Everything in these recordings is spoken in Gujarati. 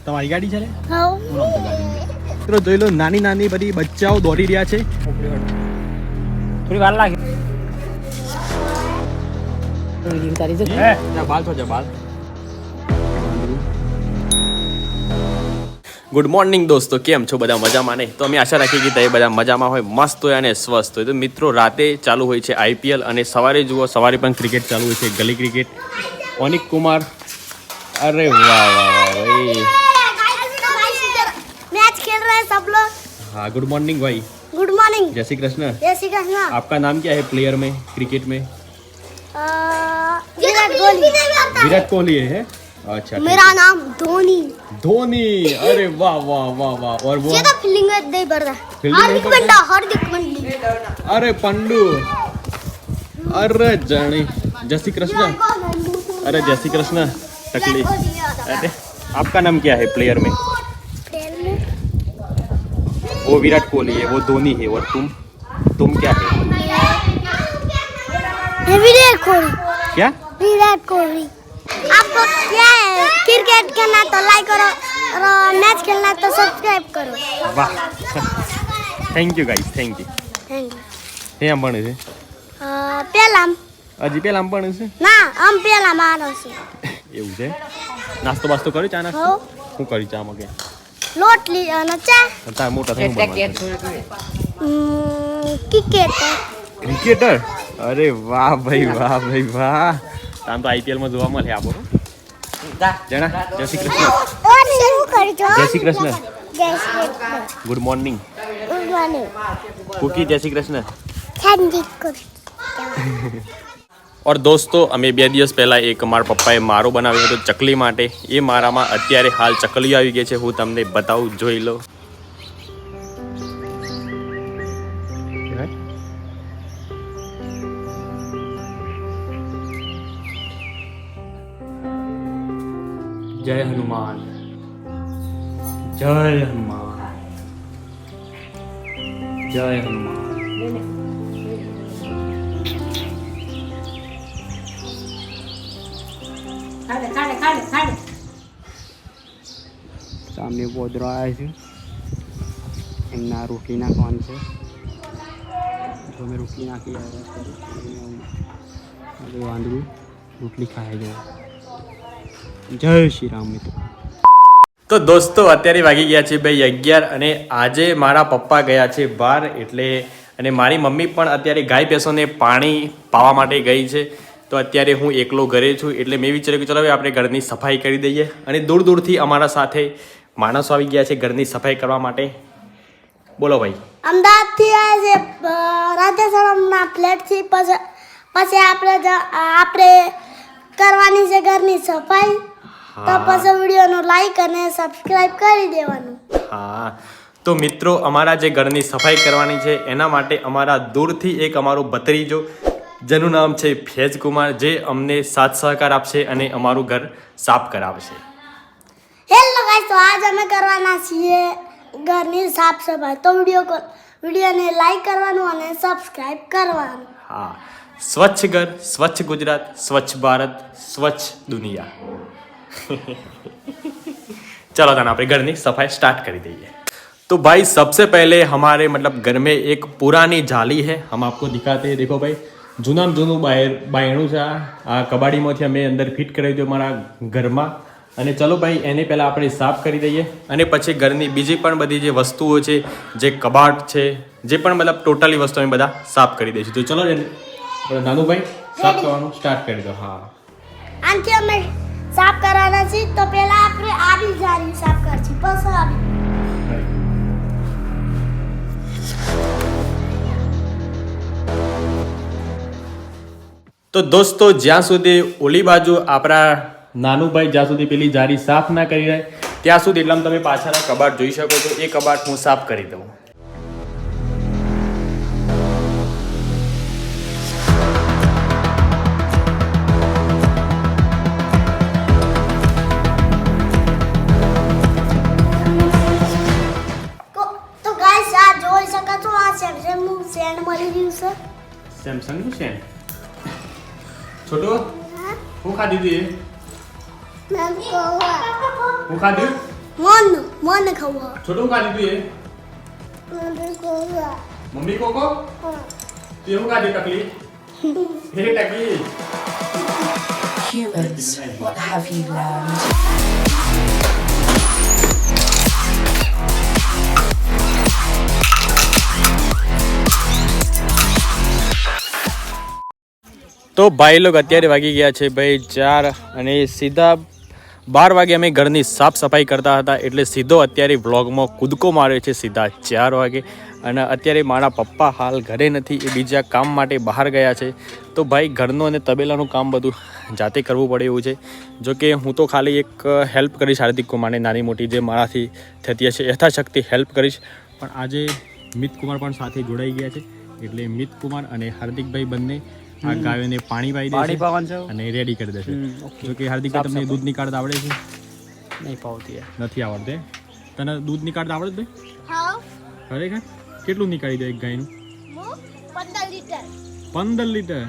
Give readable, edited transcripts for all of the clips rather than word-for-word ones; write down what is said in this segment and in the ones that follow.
તમારી ગાડી છે ને? હા હું નામ તો ગાડી મિત્રો જોઈ લો નાની નાની બધી બચ્ચાઓ દોડી રહ્યા છે. થોડી વાર લાગે. બાલ તો જા બાલ. ગુડ મોર્નિંગ દોસ્તો, કેમ છો બધા? મજામાં નહીં? તો અમે આશા રાખીએ કે તમે બધા મજામાં હોય, મસ્ત હોય અને સ્વસ્થ હોય. તો મિત્રો રાતે ચાલુ હોય છે IPL અને સવારે જુઓ સવારે પણ ક્રિકેટ ચાલુ હોય છે, ગલી ક્રિકેટ. અનિક કુમાર, अरे वाह वाह वाह भाई, मैच खेल रहे हैं सब लोग. हाँ गुड मॉर्निंग भाई. Good morning. जय श्री कृष्ण. जय श्री कृष्ण. आपका नाम क्या है प्लेयर में, क्रिकेट में? विराट कोहली. विराट कोहली है? अच्छा. मेरा नाम धोनी. धोनी. अरे वाह वाह वाह वाह. और वो सीधा फील्डिंग में दे पड़ता है. Fielding में हार्दिक पांड्या. अरे पंडू. अरे जानी. जय श्री कृष्ण. अरे जय श्री कृष्ण. टकली. अरे आपका नाम क्या है प्लेयर में? वो विराट कोहली है, वो धोनी है, और तुम क्या है? विराट कोहली. क्या? विराट कोहली. आपको क्या है? क्रिकेट खेलना तो लाइक करो और मैच खेलना तो सब्सक्राइब करो. वाह. Thank you guys, thank you. Thank you. એ આમ ભણે છે? પેલા હજી પેલા આમ ભણે છે? ના આમ પેલા મારો છે. એવું છે? નાસ્તો બાસ્તો કર્યો? ચા નાસ્તો? હો શું કર્યું ચામાં કે? લોટ લી અને ચા. તાર મોટા થઈને ભણવાનું ક્રિકેટ. ક્રિકેટર? અરે વાહ ભાઈ વાહ ભાઈ વાહ. આમ તો IPL માં જોવા મળે આપો. જણા જય શ્રી કૃષ્ણ. શું કરજો? જય શ્રી કૃષ્ણ. જય Shri Krishna. Good morning. Good morning. કુકી જય શ્રી કૃષ્ણ. Thank you. और दोस्तों અમે 2 દિવસ પહેલાં એક મારા પપ્પાએ મારો બનાવ્યો હતો ચકલી માટે. એ મારામાં અત્યારે હાલ ચકલીઓ આવી ગઈ છે, હું તમને બતાવું, જોઈ લો. જય હનુમાન, જય હનુમાન, જય હનુમાન. સામે બોદરો આવ્યા છે, એમના રોટલી નાખવાનું છે. જો મેં રોટલી નાખી આવ્યા વાંદરું રોટલી ખાઈ જાય. જય શ્રી રામ મિત્રો. તો દોસ્તો અત્યારે વાગી ગયા છે ભાઈ 11 અને આજે મારા પપ્પા ગયા છે બહાર, એટલે અને મારી મમ્મી પણ અત્યારે ગાય ભેંસોને પાણી પાવા માટે ગઈ છે. તો અત્યારે હું એકલો ઘરે છું, એટલે મેં વિચાર્યું કે ચલો હવે આપણે ઘરની સફાઈ કરી દઈએ. અને દૂર દૂરથી અમારા સાથે માણસો આવી ગયા છે ઘરની સફાઈ કરવા માટે. બોલો ભાઈ. અમદાવાદથી આવ્યા છે રાધેશ્યામના ફ્લેટથી. પછી આપણે કરવાની છે ઘરની સફાઈ. તો પછી વિડીયોનો લાઈક અને સબસ્ક્રાઇબ કરી દેવાનું. હા તો મિત્રો અમારા જે ઘરની સફાઈ કરવાની છે એના માટે અમારા દૂરથી એક અમારો ભત્રીજો જેનું નામ છે ફેજ કુમાર, જે અમને સાથ સહકાર આપશે અને અમારું ઘર સાફ કરાવશે. હેલો ગાઈસ, તો આજ અમે કરવાના છીએ ઘરની સાફ સફાઈ. તો વિડીયોને લાઈક કરવાનું અને સબસ્ક્રાઇબ કરવાનું. હા, સ્વચ્છ ઘર, સ્વચ્છ ગુજરાત, સ્વચ્છ ભારત, સ્વચ્છ દુનિયા. चलो ना આપણે घर की सफाई स्टार्ट कर दीजिए. तो भाई सबसे पहले हमारे मतलब घर में एक पुरानी जाली है, हम आपको दिखाते हैं. देखो भाई जूना जूનું બાયણું છે. આ કબાડીમાંથી અમે અંદર ફિટ કરી દો મારા ઘરમાં. અને ચલો ભાઈ એને પહેલાં આપણે સાફ કરી દઈએ અને પછી ઘરની બીજી પણ બધી જે વસ્તુઓ છે, જે કબાટ છે, જે પણ મતલબ ટોટલી વસ્તુ અમે બધા સાફ કરી દઈશું. તો ચલો નાનુભાઈ સાફ કરવાનું સ્ટાર્ટ કરી દો. હા, આનથી અમે સાફ કરવાના છે. તો પહેલા આપણે આવી જાળી સાફ કરશું, પછી આવી. તો દોસ્તો જ્યાં સુધી ઓલી બાજુ આપણા નાનુભાઈ જ્યાં સુધી પેલી જારી સાફ ના કરી રહે ત્યાં સુધી એટલામાં તમે પાછળના કબાટ જોઈ શકો છો. એ કબાટ હું સાફ કરી દઉં. તો ગાઈસ આ જોઈ શકો છો, આ સેમસંગ નું સ્ટેન્ડ મળી રહ્યું છે. સેમસંગ નું સ્ટેન્ડ છોટો હું ખાધી હતી? મેમ કહો હું ખાધું? મને ખાવું છોટું ખાધી તું એ મમ્મી કોકો તું એવું ખાધી ટકલી હે ટકી Humans, what have you learned? તો ભાઈ લોગ અત્યારે વાગી ગયા છે ભાઈ 4 અને સીધા 12 વાગે અમે ઘરની સાફ સફાઈ કરતા હતા એટલે સીધો અત્યારે વ્લોગમાં કૂદકો માર્યો છે સીધા 4 વાગે અને અત્યારે મારા પપ્પા હાલ ઘરે નથી એ બીજા કામ માટે બહાર ગયા છે તો ભાઈ ઘરનું અને તબેલાનું કામ બધું જાતે કરવું પડે એવું છે જો કે હું તો ખાલી એક હેલ્પ કરીશ હાર્દિક કુમારને નાની મોટી જે મારાથી થતી હશે યથાશક્તિ હેલ્પ કરીશ પણ આજે મિત કુમાર પણ સાથે જોડાઈ ગયા છે એટલે મિત કુમાર અને હાર્દિકભાઈ બંને આ ગાયોને પાણી પાઈ દેશે અને રેડી કરી દેશે જો કે હાર્દિકભાઈ તમને દૂધ નીકાળતા આવડે છે નહીં પાવતી નથી આવડતે તને દૂધ નીકાળતા આવડે ભાઈ ખરેખર કેટલું નીકાળી દે એક ગાયનું 15 લીટર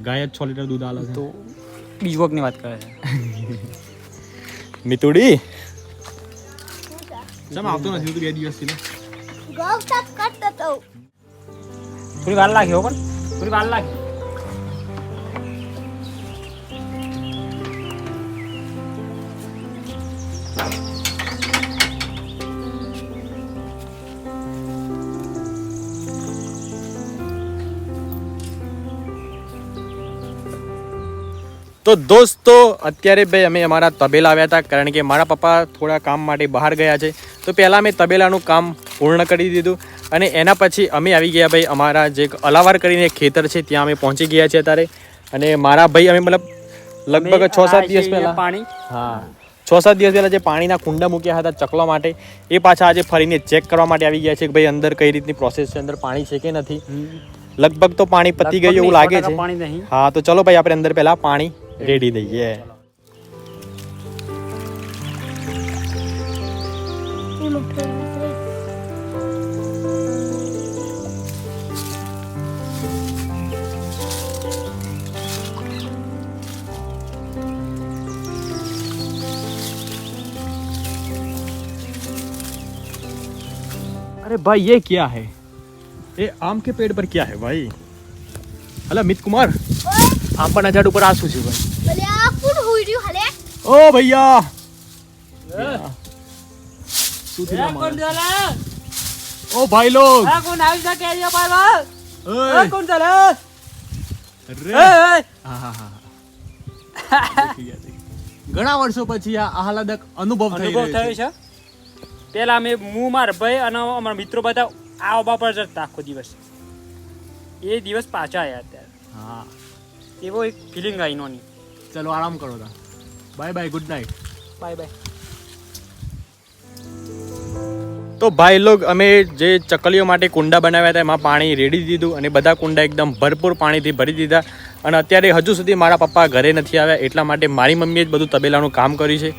ગાય 6 લીટર દૂધ આલે છે તો બીજ વખતની વાત કરે છે મિતુડી જમ આવતો નથી તું 2 દિવસથી ને થોડી વાર લાગી હો પણ થોડી વાર લાગી તો દોસ્તો અત્યારે ભાઈ અમે અમારા તબેલા આવ્યા હતા કારણ કે મારા પપ્પા થોડા કામ માટે બહાર ગયા છે તો પહેલાં અમે તબેલાનું કામ પૂર્ણ કરી દીધું અને એના પછી અમે આવી ગયા ભાઈ અમારા જે અલાવાર કરીને ખેતર છે ત્યાં અમે પહોંચી ગયા છે અત્યારે અને મારા ભાઈ અમે મતલબ લગભગ 6-7 દિવસ પહેલાં પાણી હા 6-7 દિવસ પહેલાં જે પાણીના કુંડા મૂક્યા હતા ચકલા માટે એ પાછા આજે ફરીને ચેક કરવા માટે આવી ગયા છે કે ભાઈ અંદર કઈ રીતની પ્રોસેસ છે અંદર પાણી છે કે નથી લગભગ તો પાણી પતી ગયું એવું લાગે છે હા તો ચલો ભાઈ આપણે અંદર પહેલાં પાણી રેડી દઈએ अरे भाई ये क्या है ये आम के पेड़ पर क्या है भाई अला मित कुमार આમ પણ અજાડ ઉપર આસુ છે ભાઈ ઓ ભૈયા શું થયું ઓ ભાઈ લોગ કોણ આવી શકે છે ભાઈ કોણ ચાલે ઘણા વર્ષો પછી આ આહલાદક અનુભવ થયો છે પેલા અમે હું મારા ભાઈ અને અમારા મિત્રો બધા આ ઓબા પર જતા આખો દિવસ એ દિવસ પાછા આવ્યા અત્યારે હા એવો એક ફિલિંગ આવી નોની ચલો આરામ કરો તા bye bye good night bye bye તો ભાઈ લોગ અમે જે ચકલીઓ માટે કુંડા બનાવ્યા હતા એમાં પાણી રેડી દીધું અને બધા કુંડા એકદમ ભરપૂર પાણીથી ભરી દીધા અને અત્યારે હજુ સુધી મારા પપ્પા ઘરે નથી આવ્યા એટલા માટે મારી મમ્મીએ જ બધું તબેલાનું કામ કર્યું છે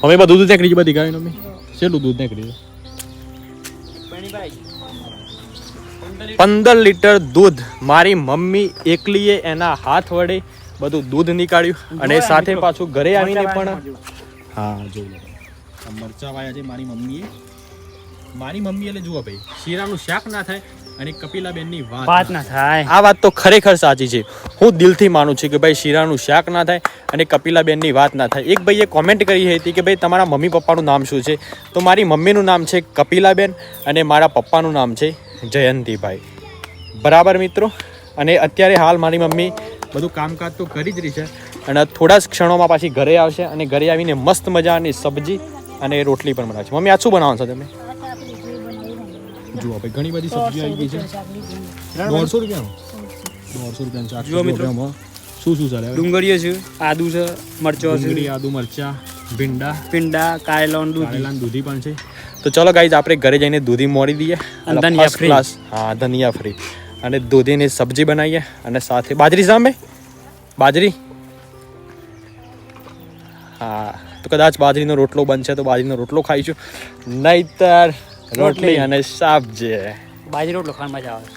હવે બધું દૂધ નીકળી બધી ગાય મમ્મી કેટલું દૂધ નીકળ્યું 15 લીટર દૂધ મારી મમ્મી એકલીએ એના હાથ વડે બધું દૂધ નીકાળ્યું અને સાથે પાછું ઘરે આવીને પણ હા જોઈ લો મરચા વાયા છે મારી મમ્મીએ એટલે જુઓ ભાઈ શીરાનું શાક ના થાય અને કપિલાબેનની વાત ના થાય આ વાત તો ખરેખર સાચી છે હું દિલથી માનું છું કે ભાઈ શીરાનું શાક ના થાય અને કપિલાબેનની વાત ના થાય એક ભાઈએ કોમેન્ટ કરી હતી કે ભાઈ તમારા મમ્મી પપ્પાનું નામ શું છે તો મારી મમ્મીનું નામ છે કપિલાબેન અને મારા પપ્પાનું નામ છે જયંતીભાઈ બરાબર મિત્રો અને અત્યારે હાલ મારી મમ્મી બધું કામકાજ તો કરી જ રહી છે અને થોડા જ ક્ષણોમાં પાછી ઘરે આવશે અને ઘરે આવીને મસ્ત મજાની સબ્જી અને રોટલી પણ બનાવશે મમ્મી આ શું બનાવો છો તમે જુઓ ભાઈ ઘણી બધી સબ્જી આવી ગઈ છે 150 રૂપિયાનું 150 રૂપિયાનું શાક જુઓ મિત્રો શું ચાલે ડુંગળીઓ છે આદુ છે મરચો છે આદુ મરચા ભીંડા કાયલોન દૂધી પણ છે તો ચલો ગાઈઝ આપણે ઘરે જઈને દૂધી મોરી દઈએ અને ધનિયા ફર્સ્ટ ક્લાસ હા ધનિયા ફ્રી અને દૂધીની સબ્જી બનાવીએ અને સાથે બાજરી સામે બાજરી હા તો કદાચ બાજરીનો રોટલો બનશે તો બાજરીનો રોટલો ખાઈશું નહીતર રોટલી અને સબ્જી બાજરી રોટલો ખાવાની મજા આવે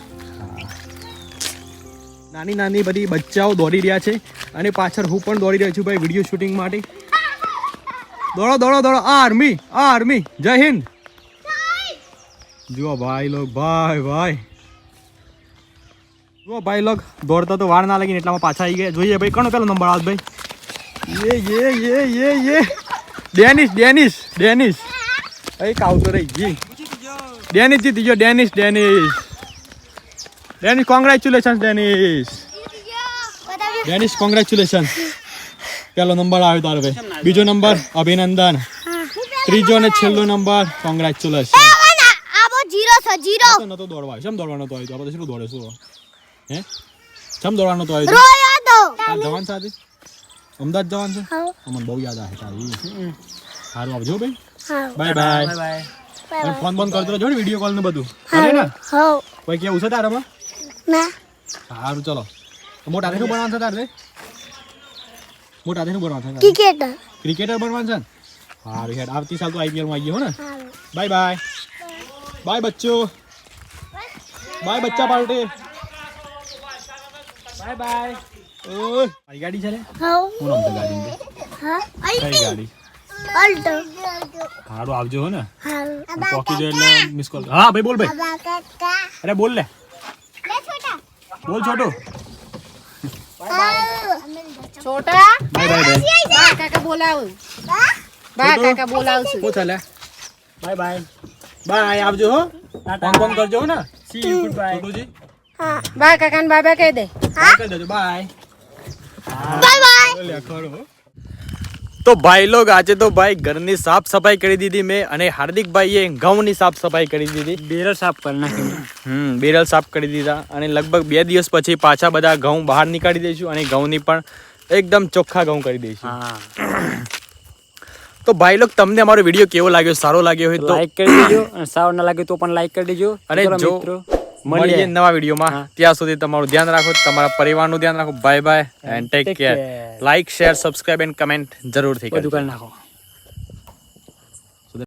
નાની નાની બધી બચ્ચાઓ દોડી રહ્યા છે અને પાછળ હું પણ દોડી રહ્યો છું ભાઈ વિડીયો શૂટિંગ માટે દોડો દોડો દોડો આર્મી આર્મી જય હિન્દ જુઓ ભાઈ લોગ ભાઈ ભાઈ જુઓ ભાઈ લોગ દોડતા તો વાર ના લાગીને એટલામાં પાછા આવી ગયા જોઈએ ભાઈ કોનો પેલો નંબર આવે ભાઈ ये ડેનિશ ડેનિશ ડેનિશ એક આવતો રહી જી ડેનિશ જીતી ગયો Danish Danish Danish congratulation Danish Danish congratulation પેલો નંબર આવ્યો તારો ભાઈ બીજો નંબર અભિનંદન ત્રીજો અને છેલ્લો નંબર કોંગ્રેચ્યુલેશન આવો 0 છે 0 નતો દોડવા શેમ દોડવાનો તો આવ્યો આપણે શું દોડે શું હે શેમ દોડવાનો તો આવ્યો રોયો તો જવાન સાથે અમદાવાદ જવાન છે હા અમને બહુ યાદ આવે તારી સારું આવજો ભાઈ હા બાય બાય બાય ફોન બંધ કરતો રહેજો ને વિડીયો કોલ ને બધું કરે ને હા કોઈ કેવું છે તારામાં ના સારું ચલો તો મોટા શું બનવાનું છે તારે મોટા શું બનવાનું છે ક્રિકેટર ક્રિકેટર બનવાનું છે ને સારું હેડ આવતી સાલ તો આઈપીએલ માં આવી ગયો ને હા બાય બાય બાય બચ્ચો બાય બચ્ચા પાર્ટી બાય બાય ઓય મારી ગાડી છે ને હા હું નામ છે ગાડી હા કઈ ગાડી અલ્ટો સારું આવજો હો ને હા પોકી જો એટલે મિસ કોલ હા ભાઈ બોલ ભાઈ કાકા અરે બોલ લે લે છોટા બોલ છોટું છોટા બાય બાય બાય બા કાકા બોલાવું બા કાકા બોલાવશું શું ચાલે બાય બાય બાય આવજો હો ફોન ફોન કરજો હો ને સી યુ ગુડ બાય છોટુજી હા બા કાકા ને બાબા કહી દે કરી દેજો બાય બાય બાય લે ખરો તો ભાઈ લોગ આજે તો ભાઈ ઘરની સાફ સફાઈ કરી દીધી મેં અને હાર્દિકભાઈએ ઘઉંની સાફ સફાઈ કરી દીધી બેરલ સાફ કરી નાખી બેરલ સાફ કરી દીધા અને લગભગ 2 દિવસ પછી પાછા બધા ઘઉં બહાર નીકાળી દઈશું અને ઘઉંની પણ એકદમ ચોખ્ખા ઘઉં કરી દઈશું હા તો ભાઈ લોગ તમને અમારો વિડીયો કેવો લાગ્યો સારો લાગ્યો હોય તો લાઈક કરી દેજો અને સારું ના લાગે તો પણ લાઈક કરી દેજો અને ચલો જો મિત્રો મળીએ નવા વિડીયોમાં હા. ત્યાં સુધી તમારું ધ્યાન રાખો તમારા પરિવારનું ધ્યાન રાખો bye bye and take Take care care. Like share subscribe and comment જરૂરથી બધું કરજો કરી નાખો